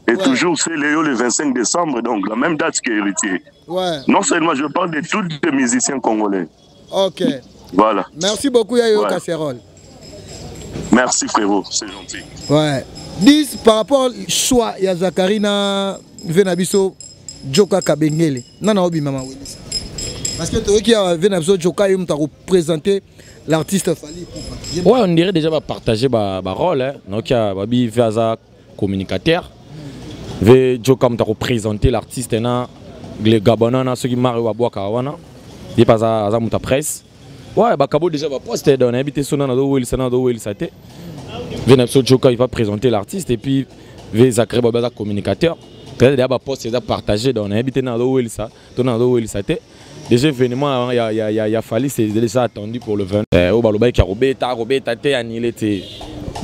Et ouais. Toujours c'est Léo le 25 décembre, donc la même date qu'Héritier. Ouais. Non seulement je parle de tous les musiciens congolais. Ok. Voilà. Merci beaucoup Yayo Kasserol. Merci frérot, c'est gentil. Ouais. 10 par rapport au choix, il y a Zakarina Venabiso Joka Kabengele. Non, obi mama Willis. Parce que toi qui a Venabiso Joka, il t'a représenté l'artiste Fally Ipupa. Ouais, on dirait déjà partager ma rôle. Hein. Donc il y a Babi Vaza communicateur. Joka m'a représenté l'artiste les Gabonais ceux qui marrent à Boakawana il passe à la presse ouais bah Kabo déjà va poster dans habité sonana do Wilson do Wilson Venapso Joka il va présenter l'artiste et puis Zakre Baba communicateur peut-être déjà va poster déjà partager dans habité dans do Wilson do Wilson déjà événement il y a fallu c'est déjà attendu pour le 20 au baloba qui a Robeta té annulé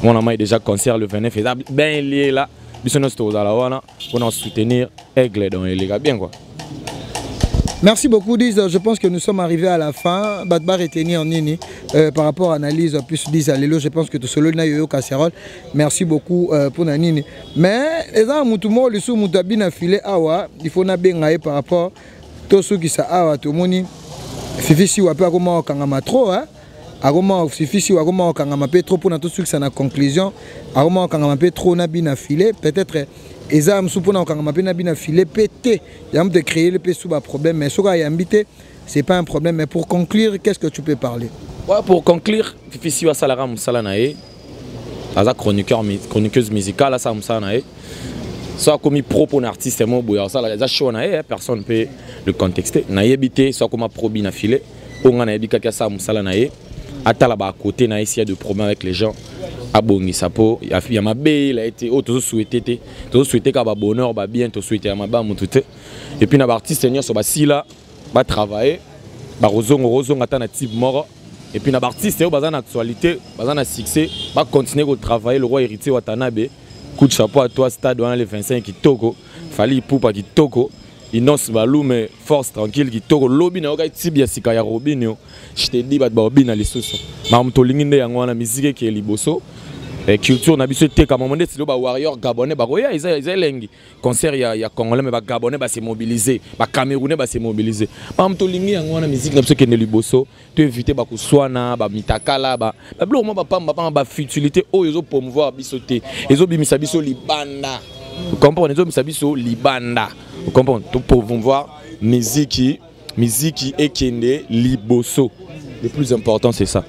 mon ami déjà concert le 29 et bien lié là pour soutenir Aigle dans les gars bien quoi. Merci beaucoup Diz, je pense que nous sommes arrivés à la fin. Badbar est tenu en nini par rapport à l'analyse plus Diz à l'élo, je pense que tout seul na Yoyo Kasserol. Merci beaucoup pour Nanini. Mais les gens mutumo le sou mutabina filé awa, il faut na bengaye par rapport tout ceux qui sa awa tout moni. Fifi si wa pas comment kangama trop hein. Aroma suffit aroma okangama pe trop pour na tout ce que ça na conclusion aroma okangama pe trop na bina filé peut-être ezam sou pour na okangama pe na bina filé pété yam de créer le pe sous ba problème mais soka yambité c'est pas un problème mais pour conclure qu'est-ce que tu peux parler? Ouais pour conclure Fifi si wa salara musala nae aza chroniqueuse musicale ça musala nae soit comme pro pour un artiste mo boya ça la show nae personne peut le contexter na yebité soit comme pro bina filé on a yebika ka ça musala nae Atalaba à côté, il y a de problèmes avec les gens. Abongi Sapo, il y a ma belle, il a été tout souhaité qu'il y ait bonheur, bien, tout souhaité à ma bam tout. Et puis, il y a des artistes qui sont travailler, Rozon attend un type mort. Et puis, il y a des artistes qui sont en actualité, en succès, qui continuer à travailler. Le roi héritier Watanabe, coup de chapeau à toi, stade les 25 qui Togo, Fally Ipupa qui Togo. Inos balou mais force tranquille qui toko lobby na oka tibia sika ya robinio je te dis bat baobi na lisoso ma mto linginde yango na musique qui est liboso et culture na biso te ka momande tilo ba warrior gabonais ba koya ils lengi concert ya congolais mais ba gabonais ba se mobiliser ba camerounais ba se mobiliser ma mto lingi yango na musique na biso qui est liboso tu éviter ba kuswana ba mitakala ba blo mo ba pamba ba futilité o yozo promouvoir biso te ezo bimisa biso libanda. Vous comprenez, Libanda. Vous comprenez, pour voir musique et Kende Liboso. Le plus important, c'est ça.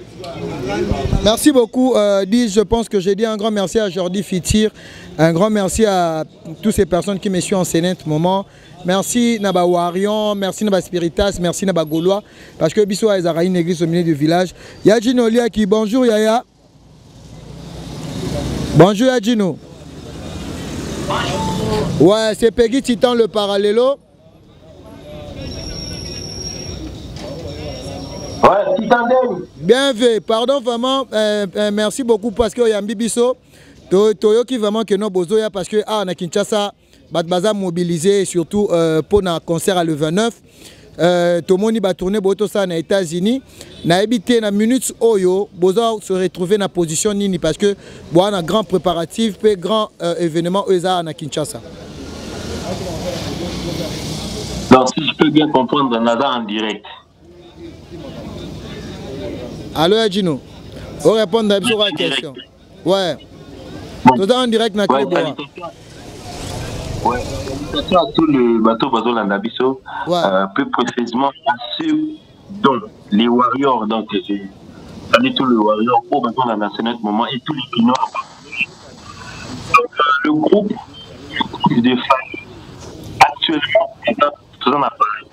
Merci beaucoup, Diz. Je pense que j'ai dit un grand merci à Jordi Fitir. Un grand merci à toutes ces personnes qui me suivent en ce moment. Merci Naba Warion, merci Naba Spiritas, merci Naba Gaulois. Parce que Bissou a une église au milieu du village. Yajino Olia qui bonjour Yaya. Bonjour Yajino. Ouais, c'est Peggy Titan le parallélo. Ouais, Titan Day. Bien fait, pardon vraiment, merci beaucoup parce que Yambi Bisso, Toyo qui vraiment que nos bozoya parce que on a Kinshasa, Baza mobilisé surtout pour un concert à le 29. Tout le monde va tourner aux États-Unis. Na évité na minutes oyo, bozo se retrouver dans position nini parce que bon on a grand préparatif, peu grand événement oza na Kinshasa. Donc si je peux bien comprendre, on a en direct. Allô Adjino, on répond à la question. Ouais. Tout ça en direct na Kleboa. Ouais, salutations à tous les bateaux Landabiso. Ouais. Plus précisément à ceux dont les Warriors, donc salut tous les Warriors au bateau Landabiso moment et tous les Pinots. Donc le groupe de familles actuellement est en appareil.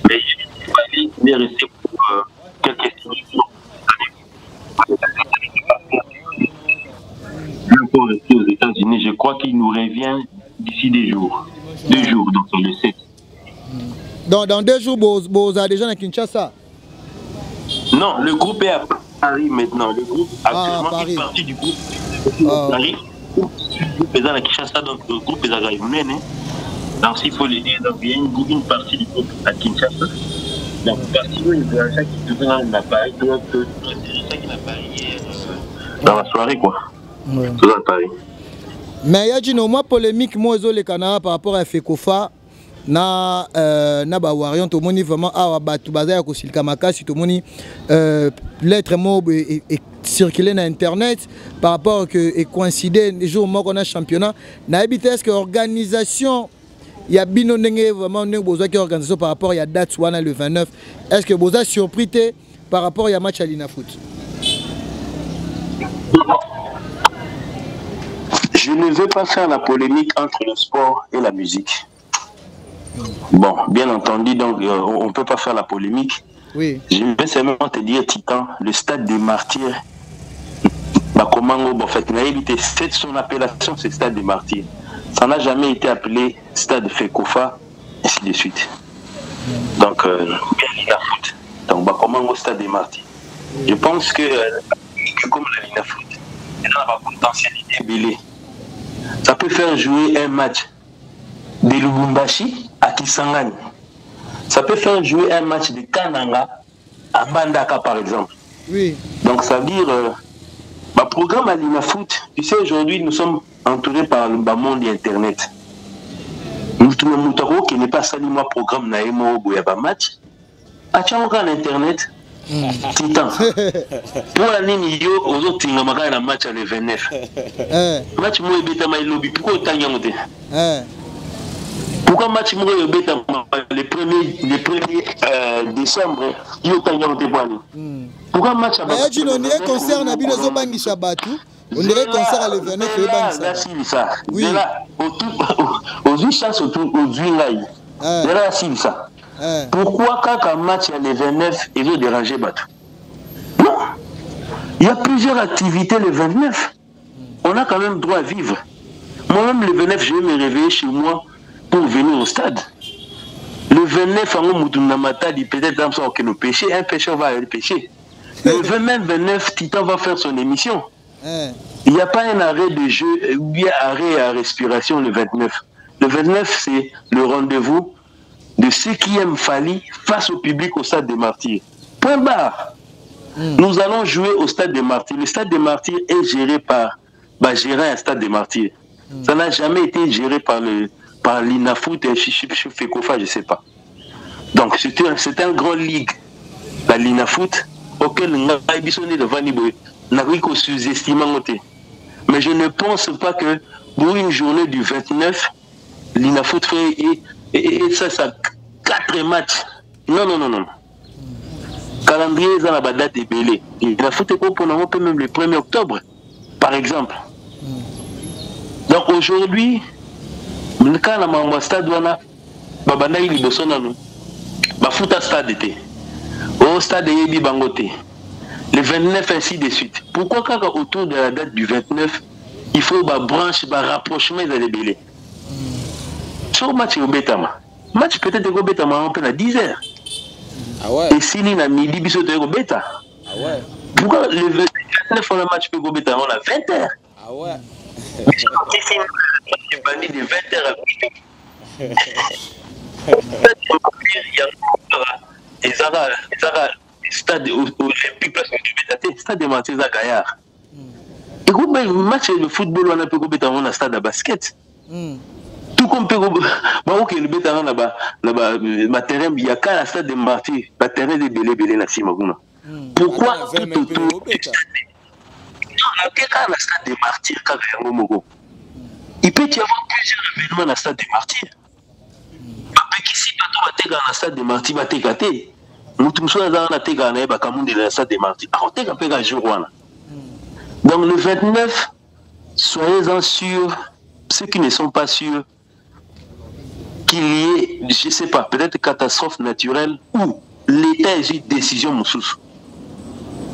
Mais il est resté pour quelques questions. Encore resté aux États-Unis, je crois qu'il nous revient d'ici 2 jours. 2 jours, donc on le sait. Donc dans 2 jours, vous avez déjà à Kinshasa? Non, le groupe est à Paris maintenant. Le groupe actuellement fait partie du groupe à Paris. Le groupe est à Kinshasa, donc le groupe est à Gaïmounen. Donc s'il faut le dire, donc il y a une partie du groupe à Kinshasa. Donc partie où il y a ça qui se dans Paris, donc ça qui n'a pas dans la soirée quoi. Ouais. Tout à Paris. Mais il y a une polémique moi le Canada par rapport à Fekofa na ba Warion to moni vraiment a batu bazaya ko silka makasi to moni lettre mob et circuler na internet par rapport que et coïncider les jours où on a championnat na habité est-ce que organisation il y a bino ndenge vraiment ndenge besoin qui organisation par rapport il y a date wana le 29 est-ce que vous avez surpris par rapport il y a match à l'Inafoot? Je ne veux pas faire la polémique entre le sport et la musique. Bon, bien entendu, donc on ne peut pas faire la polémique. Oui. Je vais seulement te dire, Titan, le stade des martyrs, comment en fait, c'est son appellation, c'est stade des martyrs. Ça n'a jamais été appelé stade Fekofa, ainsi de suite. Donc, l'Inafoot. Donc, comment au stade des martyrs. Je pense que comme la l'Inafoot, elle a la potentialité belée. Ça peut faire jouer un match de Lubumbashi à Kisangani. Ça peut faire jouer un match de Kananga à Bandaka, par exemple. Oui. Donc, ça veut dire, le programme à l'Inafoot, tu sais, aujourd'hui, nous sommes entourés par le bas monde Internet. Nous, qui n'est pas sali moi programme Naïmo Bouyaba match. À Internet, Titan. Pour la ligne, il y a un match à le 29. Match moi et lobby. Pourquoi autant y a pourquoi match moi et le 1er décembre, il y a autant y a pourquoi match à Batu? On dirait concert na bino zo bangisha batu. On dirait concert à le 29 et bangisa. Oui. Aux chances autour aux Zwingaï. Là c'est ça. Pourquoi quand un match à le 29 il veut déranger Batu? Non. Il y a plusieurs activités le 29. On a quand même droit à vivre. Moi-même le 29 je vais me réveiller chez moi pour venir au stade. Le 29 peut-être que nous pêchons, un pêcheur va aller pêcher. Le 29 Titan va faire son émission. Il n'y a pas un arrêt de jeu ou bien arrêt à respiration le 29. Le 29 c'est le rendez-vous de ceux qui aiment Fali face au public au stade des Martyrs. Point barre. Nous allons jouer au stade des Martyrs. Le stade des Martyrs est géré par gérer un stade des Martyrs. Ça n'a jamais été géré par l'Inafoot et Fekofa, je ne sais pas. Donc c'est un grand ligue, la l'Inafoot, auquel nous avons sous-estimé. Mais je ne pense pas que pour une journée du 29, l'Inafoot fait et ça 4 matchs. Non. Calendrier, ils ont la date est belée. L'Inafoot est pour même le 1er octobre, par exemple. Donc aujourd'hui, le cas de stade babana il liboso nanu bafuta stade été au stade yebi bangote le 29 ainsi de suite. Pourquoi quand autour de la date du 29 il faut ba branche ba rapprochement dans les bélés. Sur match au Betama. Match peut-être au Betama on peut à 10h. Ah ouais. Et si ni na midi biso te au Beta. Ah ouais. Pourquoi le 29 on a match peut au Beta on a 20h. Ah ouais. Mais je suis de 20h à minuit. Il y a stade olympique place du Beta, stade de Mathieu Gaillard. Écoute, le match de football on a pu go on a stade de basket. Tout comme peut go le Beta on a terrain il y a qu'à la stade de Martyr, la terrain de belé na Simaguna. Pourquoi tout autour la stade de Martyr il peut y avoir plusieurs événements dans le stade de Martyr. Ici, quand on va dans stade de Martyr, va t'égater. Nous tous dans la tega na ba kamundi dans stade de Martyr. Ah, on tega pega jour wana. Donc le 29, soyez-en sûrs, ceux qui ne sont pas sûrs qu'il y ait, je ne sais pas, peut-être catastrophe naturelle ou l'État ait une décision moussous.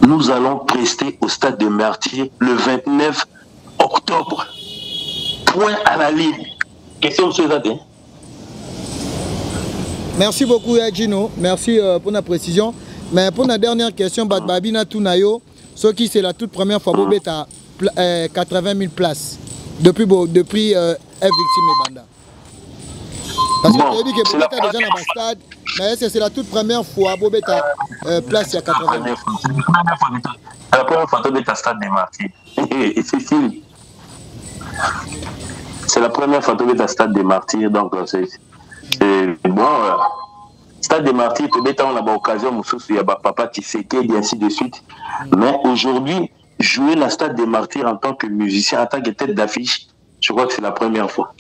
Nous allons prester au stade de Martyr le 29 octobre. Point à la ligne. Question, monsieur Zate. Merci beaucoup, Gino. Merci pour la précision. Mais pour la dernière question, Babina Tunayo, ce qui c'est la toute première fois, Bobet à 80 000 places depuis F Victime et Banda. Parce que tu as dit que Bobet est déjà dans le stade, mais c'est la toute première fois, Bobet à place à 80 000. C'est la première fois que Bobet à stade de Martyr. Et c'est fini. C'est la première fois que Bobet à stade de Martyr, donc c'est bon. Stade de Martyr, peut-être on a l'occasion, il y a Papa Tshisekedi et ainsi de suite. Mais aujourd'hui, jouer la Stade de Martyr en tant que musicien, en tant que tête d'affiche, je crois que c'est la première fois.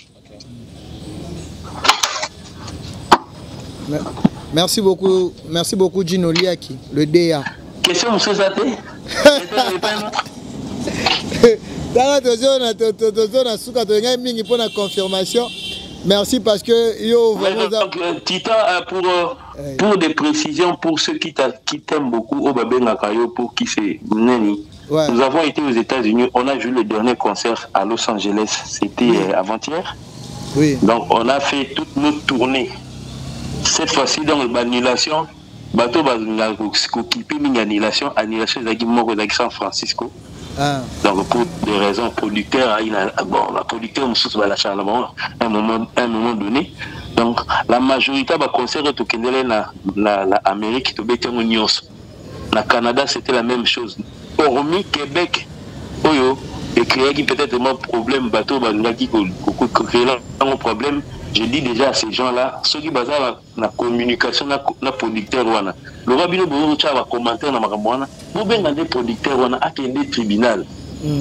Merci beaucoup Gino Liaki, le DA. Question, monsieur Zate. Confirmation. Merci parce que yo Titan pour des précisions pour ceux qui t'aiment beaucoup au Babengakayo pour qui c'est Neni. Ouais. Nous avons été aux États-Unis, on a joué le dernier concert à Los Angeles, c'était avant-hier. Oui. Donc on a fait toute notre tournée. Cette fois-ci dans l'annulation, bateau va s'occuper d'une annulation de San Francisco. Ah. Donc pour des raisons producteurs, la producteur va lâcher à un moment donné. Donc la majorité va conserver tout l'Amérique, tout le Canada c'était la même chose. Hormis Québec, et créer peut-être un problème, bateau va créer un problème. Je dis déjà à ces gens-là, ceux qui basent la communication, la producteur, le rabbin va commenter dans ma vous avez des producteurs, on a des tribunaux.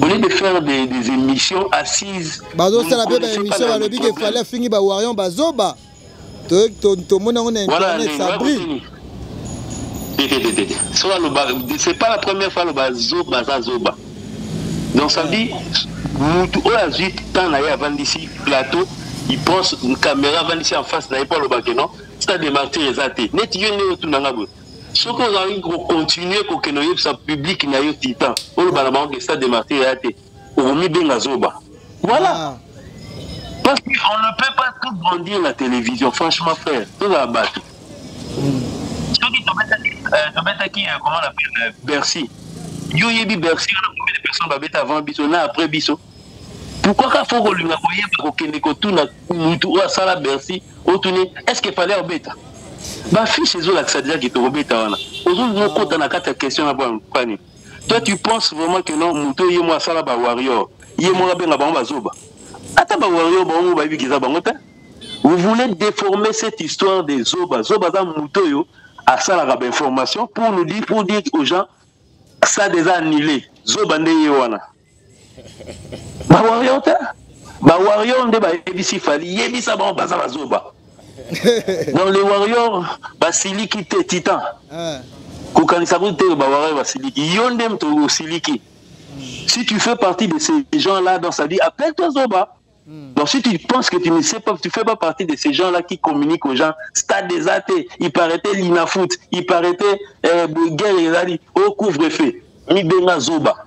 Au lieu de faire des émissions assises. C'est la même émission, il fallait finir par Warion Bazoba. Tout le monde a internet, ça brille. C'est pas la première fois le Bazoba. Donc ça dit, nous avons 8 ans avant d'ici, plateau. Il pense une caméra va ici en face n'avait pas le bac non stade de Martyr exacté net yo ne tout nanga bo ce qu'on a continuer ko que nous ça public na yo titan on va le stade de Martyr exacté on mis benga zoba voilà parce qu'on ne peut pas tout grandir la télévision franchement frère tout la battre ceux qui tombent qui comment on appelle Bercy yo yebi Bercy on a combien de personnes va mettre avant biso na après biso. Pourquoi il faut que nous Bercy, est-ce qu'il fallait embêter? Ma fille chez eux, ça dit qu'il te embête. Toi, tu penses vraiment que non, Mouto, il y a moi, ça là, Warrior. Il y a moi, ben, Bazoba. Attends, Warrior, vous voulez déformer cette histoire des Zoba. Zoba, Mouto, à ça, la information pour nous dire, aux gens, ça a déjà annulé. Zoba, Neyewana. Warrior, Warrior, on débat ici, Fali, Yebisa, bon, Baza, Zoba. Dans les Warriors, Basiliki, Titan. Koukanisaboute, Warrior, Basiliki. Yondem, Siliki. Si tu fais partie de ces gens-là, dans sa vie, appelle-toi Zoba. Donc si tu penses que tu ne sais pas, tu ne fais pas partie de ces gens-là qui communiquent aux gens, stade des athées, il paraît l'inafoot, il paraît guerre et au couvre-feu, Mibenga Zoba.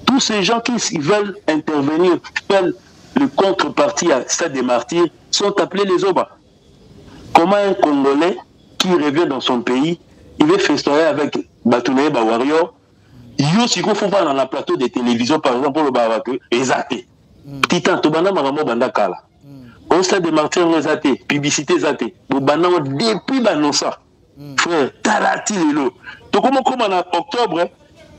tous ces gens qui veulent intervenir, veulent le contrepartie à Stade des Martyrs, sont appelés les Oba. Comment un Congolais qui revient dans son pays, il veut festoyer avec Batounaye Bawario, yo si faut pas dans la plateau de télévision par exemple pour le Bawake, ezate. Titan, to banda maramo banda kala. Au Stade des Martyrs ezate, publicité ezate. Bo banda depuis banosa. Frère, talati lelo. To comment en octobre,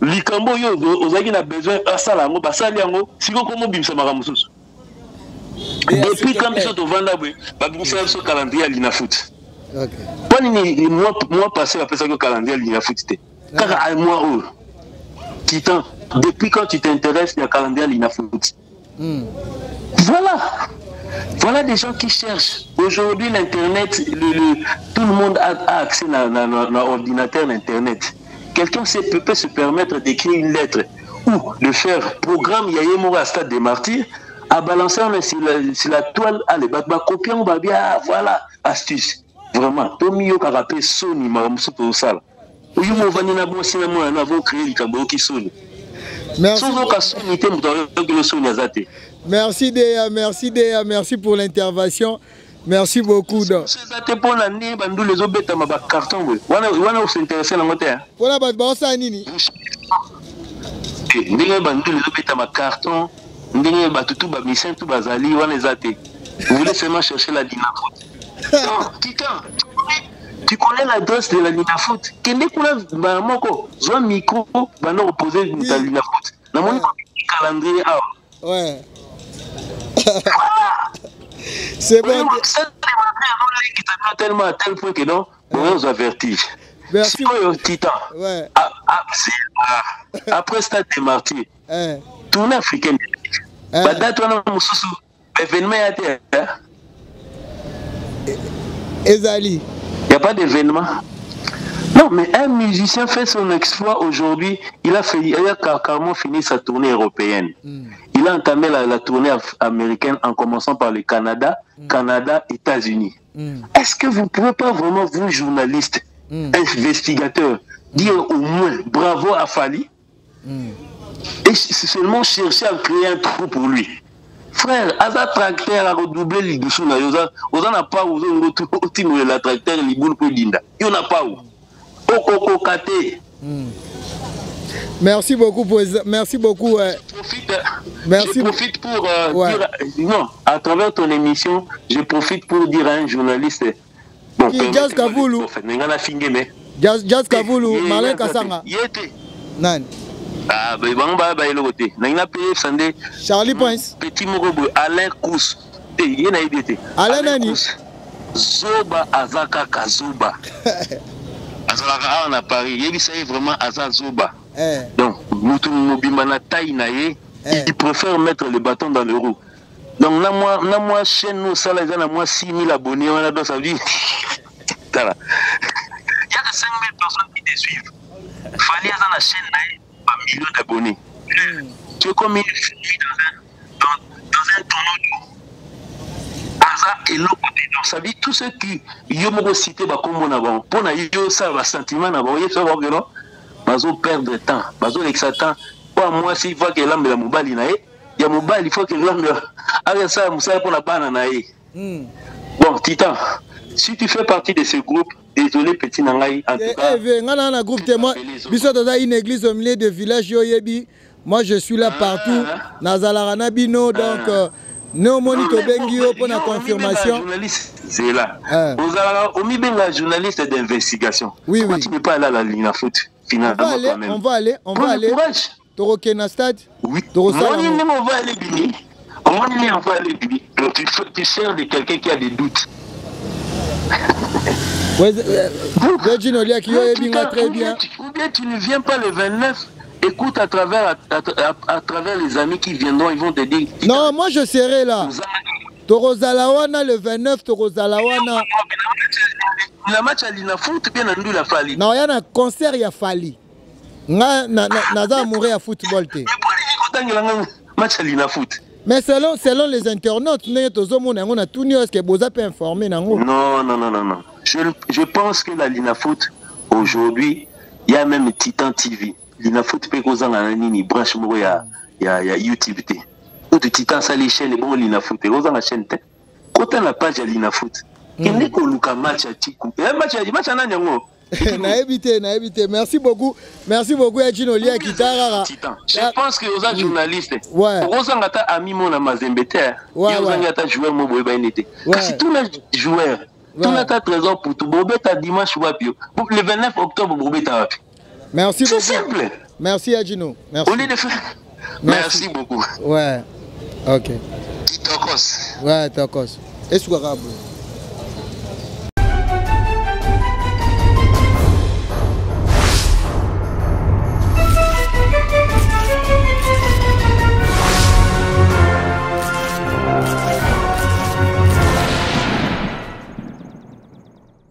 likambo yo ozaki na besoin asala yango basali yango, siko comment bimsa maramususu. Depuis quand ils sont au Vandabwe, babimsa so calendrier à l'Inafoot. OK. Pas ni mois passé après ça que calendrier à l'Inafoot c'était. Car à moi oh. Titan, depuis quand tu t'intéresses il y a calendrier à l'Inafoot. Voilà des gens qui cherchent. Aujourd'hui, l'Internet, tout le monde a accès à l'ordinateur, l'Internet. Quelqu'un peut se permettre d'écrire une lettre ou de faire programme Yayemora Stade des Martyrs, à balancer sur la toile, allez, copier, on va bien, voilà, astuce. Vraiment, Tomio Karapé, Sony, Maramoussou pour ça. Oui, on va venir à bon cinéma, on a créé le Cabo qui sonne. Merci. Merci pour l'intervention. Merci beaucoup. Vous voulez seulement chercher la Dinafoot. Non, Titan, tu connais l'adresse de la Dinafoot. Quel est le micro va nous reposer la Dinafoot. Dans mon calendrier. Ouais. C'est bon. Tellement à tel point que non, on a vertige. Merci. Titan. Ouais. Après Stade des Martyrs, tournée africaine. Date on a Moussou. Événement à terre. Ezali. Il n'y a pas d'événement. Non, mais un musicien fait son exploit aujourd'hui. Il a carrément fini sa tournée européenne. Il a entamé la tournée américaine en commençant par le Canada, États-Unis. Est-ce que vous ne pouvez pas vraiment, vous, journalistes, investigateurs, dire au moins bravo à Fali et seulement chercher à créer un trou pour lui? Frère, Aza tracteur a redoublé les dessous. On n'a pas où la tracteur, les boules pour Dinda. Il n'y en a pas où. Merci beaucoup. Merci beaucoup. Je profite pour dire, non, à travers ton émission, je profite pour dire à un journaliste. Bon, Jazz Kavoulou. Jazz Kavoulou, Malin Kassanga. Nan. Ah, ben, Charlie Points. Petit Morobo, Alain Kous. Alain Nani. Zoba Azaka Kazoba. Azalaka à Paris. Il est vraiment Azaka Zoba. Donc, il préfère mettre le bâton dans le roue. Donc, moi, chez nous, ça, il y a moi 6 000 abonnés. Ça veut dire. Il y a 5 000 personnes qui te suivent. Il fallait avoir la chaîne un million d'abonnés. Tu es comme une fille dans un tonneau d'eau. Aza et l'autre côté. Donc, ça veut dire tous ceux qui ont cité comme on a pour nous, ça va sentiment d'avoir eu ça, ils perdre de temps. Ils l'exatent. Pour moi, s'il faut que l'âme de la mobile il y a mobile, il faut que l'âme de la ça, pour la banane. Bon, Titan, si tu fais partie de ce groupe, désolé, petit Nangaï, en tout cas. Groupe témoin, une église au milieu de village Yoyebi. Moi, je suis là partout. Nazalarana Bino, donc. Nous, monito Bengio pour la confirmation. C'est là. On met bien la journaliste d'investigation. Oui, oui. Tu n'es pas là, la ligne à foot. Finalement, on va aller. Torokena Stade. Oui. On va aller Bini. On va aller Bini. Tu sers de quelqu'un qui a des doutes. Très bien. Ou bien tu ne viens pas le 29. Écoute à travers les amis qui viendront, ils vont te dire. Non, moi je serai là. Torozalawana le 29, Torozalawana. Le match à l'Inafoot, bien entendu, la Fali. Non, il y a un concert, il y a Fali. Naza mourir à football. Mais pourquoi il y a un match à l'Inafoot? Mais selon les internautes, on a tout nu, est-ce que vous avez informé? Non. Je pense que la Linafoot, aujourd'hui, il y a même Titan TV. Linafoot pe kozanga nini branche moko ya YouTube te. Ou de titan ça les chaînes bon Linafoot kozanga chaîne te. Kota la page ya Linafoot. Kende ko luka match ya Tiku. Match nani yango? Na évité. Merci beaucoup Edino Lia Kitara. Je pense que aux journalistes. Ouais. Kozanga ta ami mona Mazembete. Kozanga ta joueur mo boyeba inete. Kasi tous les joueurs tout le trésor pour tout. Bobeta dimanche wapi. Le 29 octobre, Bobeta wapi. Merci beaucoup. C'est simple. Merci Adjino. Merci. Au lieu de faire. Merci beaucoup. Ouais. Ok. Tokos. Ouais, Tokos. Est-ce que